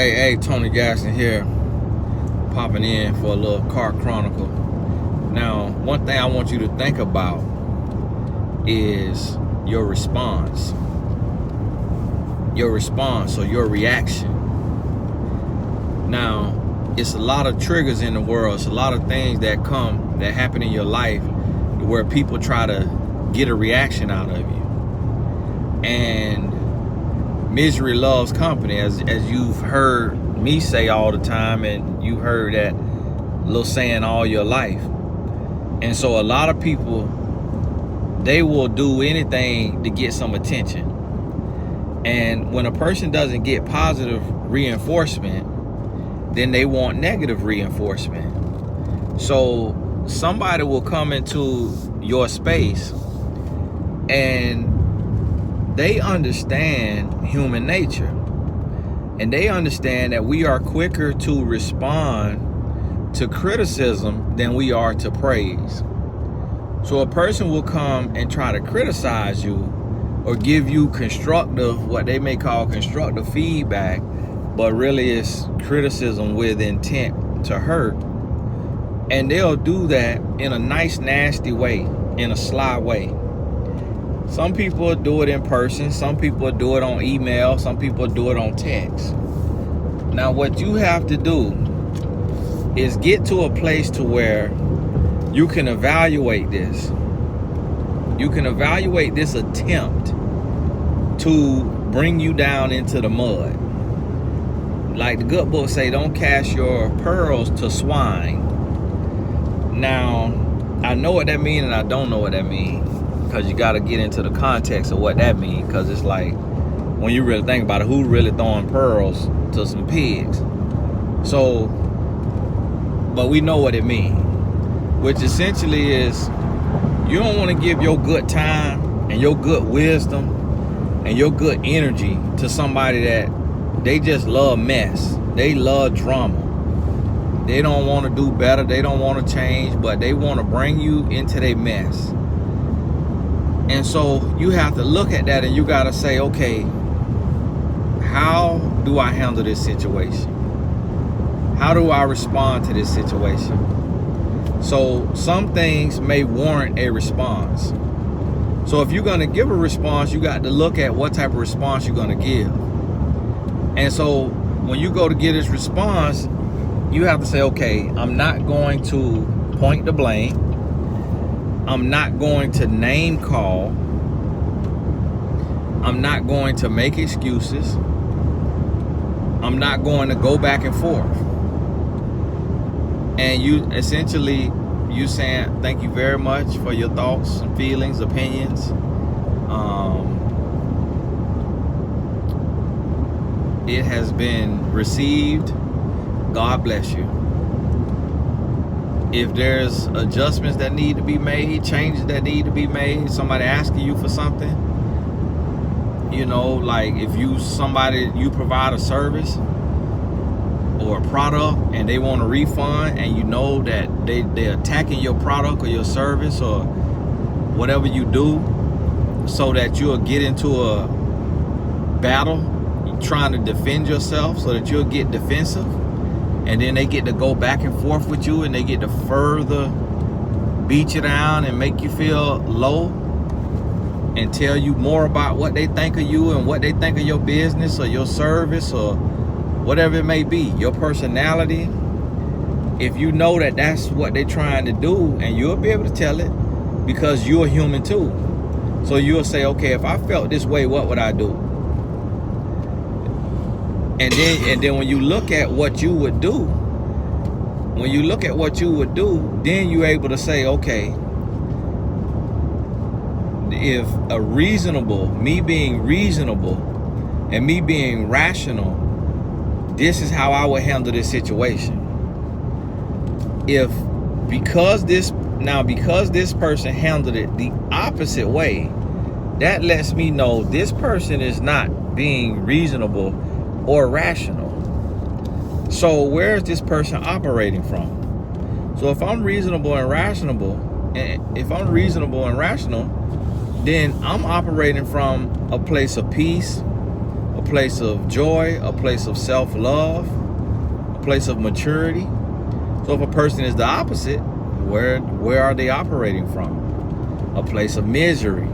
Hey, Tony Gaston here, popping in for a little car chronicle. Now, one thing I want you to think about is your response. Your response or your reaction. Now, it's a lot of triggers in the world. It's a lot of things that happen in your life where people try to get a reaction out of you. And misery loves company, as you've heard me say all the time, and you heard that little saying all your life. And so a lot of people, they will do anything to get some attention. And when a person doesn't get positive reinforcement, then they want negative reinforcement. So somebody will come into your space and they understand human nature, and they understand that we are quicker to respond to criticism than we are to praise. So a person will come and try to criticize you or give you what they may call constructive feedback, but really it's criticism with intent to hurt. And they'll do that in a nice, nasty way, in a sly way. Some people do it in person, some people do it on email, some people do it on text. Now what you have to do is get to a place to where you can evaluate this. You can evaluate this attempt to bring you down into the mud. Like the good book say, don't cast your pearls to swine. Now, I know what that means and I don't know what that means, because you got to get into the context of what that means. Because it's like, when you really think about it, who really throwing pearls to some pigs? So, but we know what it means, which essentially is, you don't want to give your good time and your good wisdom and your good energy to somebody that they just love mess. They love drama. They don't want to do better. They don't want to change, but they want to bring you into their mess. And so you have to look at that and you got to say, okay, how do I handle this situation? How do I respond to this situation? So some things may warrant a response. So if you're going to give a response, you got to look at what type of response you're going to give. And so when you go to get this response, you have to say, okay, I'm not going to point the blame. I'm not going to name call. I'm not going to make excuses. I'm not going to go back and forth. And you essentially, you saying, thank you very much for your thoughts and feelings, opinions. It has been received. God bless you. If there's adjustments that need to be made, changes that need to be made, somebody asking you for something, you know, like if you provide a service or a product and they want a refund, and you know that they're attacking your product or your service or whatever you do, so that you'll get into a battle trying to defend yourself, so that you'll get defensive. And then they get to go back and forth with you, and they get to further beat you down and make you feel low and tell you more about what they think of you and what they think of your business or your service or whatever it may be, your personality. If you know that that's what they're trying to do, and you'll be able to tell it, because you're human too. So you'll say, okay, if I felt this way, what would I do? And then when you look at what you would do, then you're able to say, okay, if me being reasonable and me being rational, this is how I would handle this situation. Because this person handled it the opposite way, that lets me know this person is not being reasonable or rational. So where is this person operating from? So if I'm reasonable and rational, then I'm operating from a place of peace, a place of joy, a place of self-love, a place of maturity. So if a person is the opposite, where are they operating from? A place of misery,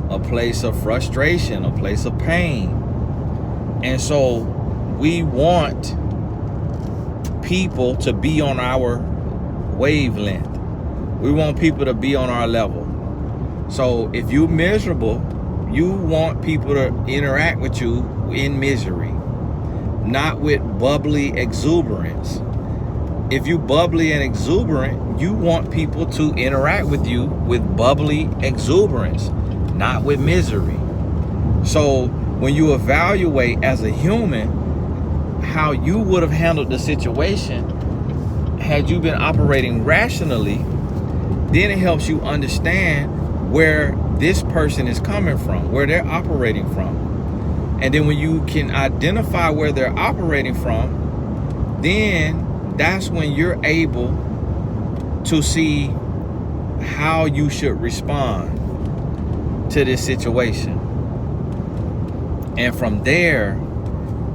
a place of frustration, a place of pain. And so we want people to be on our wavelength. We want people to be on our level. So if you're miserable, you want people to interact with you in misery, not with bubbly exuberance. If you bubbly and exuberant, you want people to interact with you with bubbly exuberance, not with misery. So when you evaluate as a human how you would have handled the situation had you been operating rationally, then it helps you understand where this person is coming from, where they're operating from. And then when you can identify where they're operating from, then that's when you're able to see how you should respond to this situation. And from there,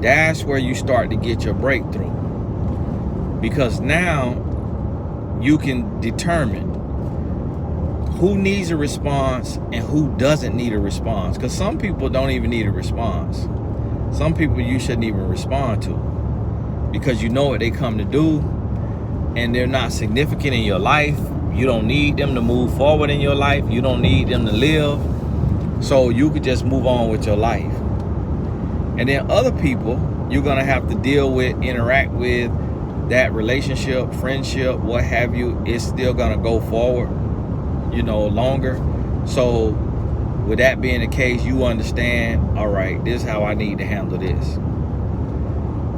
that's where you start to get your breakthrough. Because now you can determine who needs a response and who doesn't need a response. Because some people don't even need a response. Some people you shouldn't even respond to, because you know what they come to do and they're not significant in your life. You don't need them to move forward in your life. You don't need them to live. So you could just move on with your life. And then other people you're going to have to deal with, interact with, that relationship, friendship, what have you, it's still going to go forward, longer. So with that being the case, you understand, all right, this is how I need to handle this.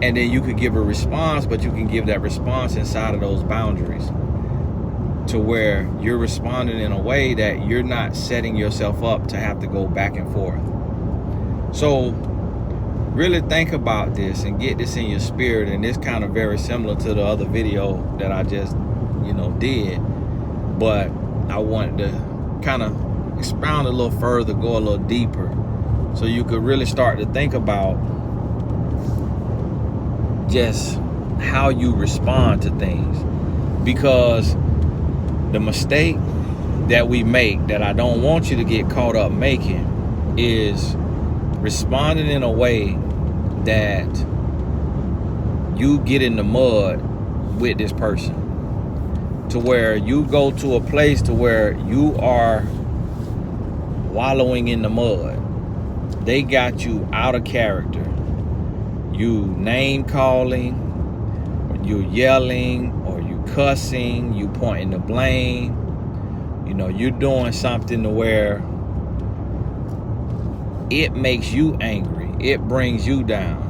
And then you could give a response, but you can give that response inside of those boundaries to where you're responding in a way that you're not setting yourself up to have to go back and forth. So really think about this and get this in your spirit. And it's kind of very similar to the other video that I just, did. But I wanted to kind of expound a little further, go a little deeper, so you could really start to think about just how you respond to things. Because the mistake that we make, that I don't want you to get caught up making, is responding in a way that you get in the mud with this person, to where you go to a place to where you are wallowing in the mud. They got you out of character. You name calling, or you yelling, or you cussing, you pointing the blame. You're doing something to where it makes you angry. It brings you down.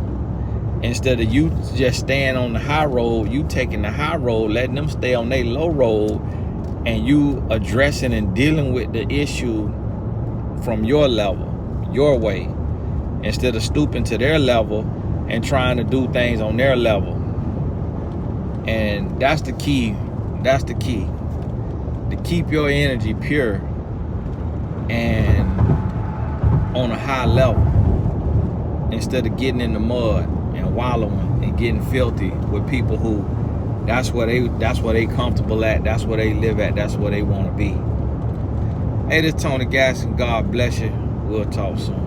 Instead of you just staying on the high road, you taking the high road, letting them stay on their low road, and you addressing and dealing with the issue from your level, your way, instead of stooping to their level and trying to do things on their level. And that's the key. That's the key. To keep your energy pure and on a high level, instead of getting in the mud and wallowing and getting filthy with people who that's where they comfortable at, that's where they live at, that's where they want to be. Hey, this is Tony Gasson. God bless you. We'll talk soon.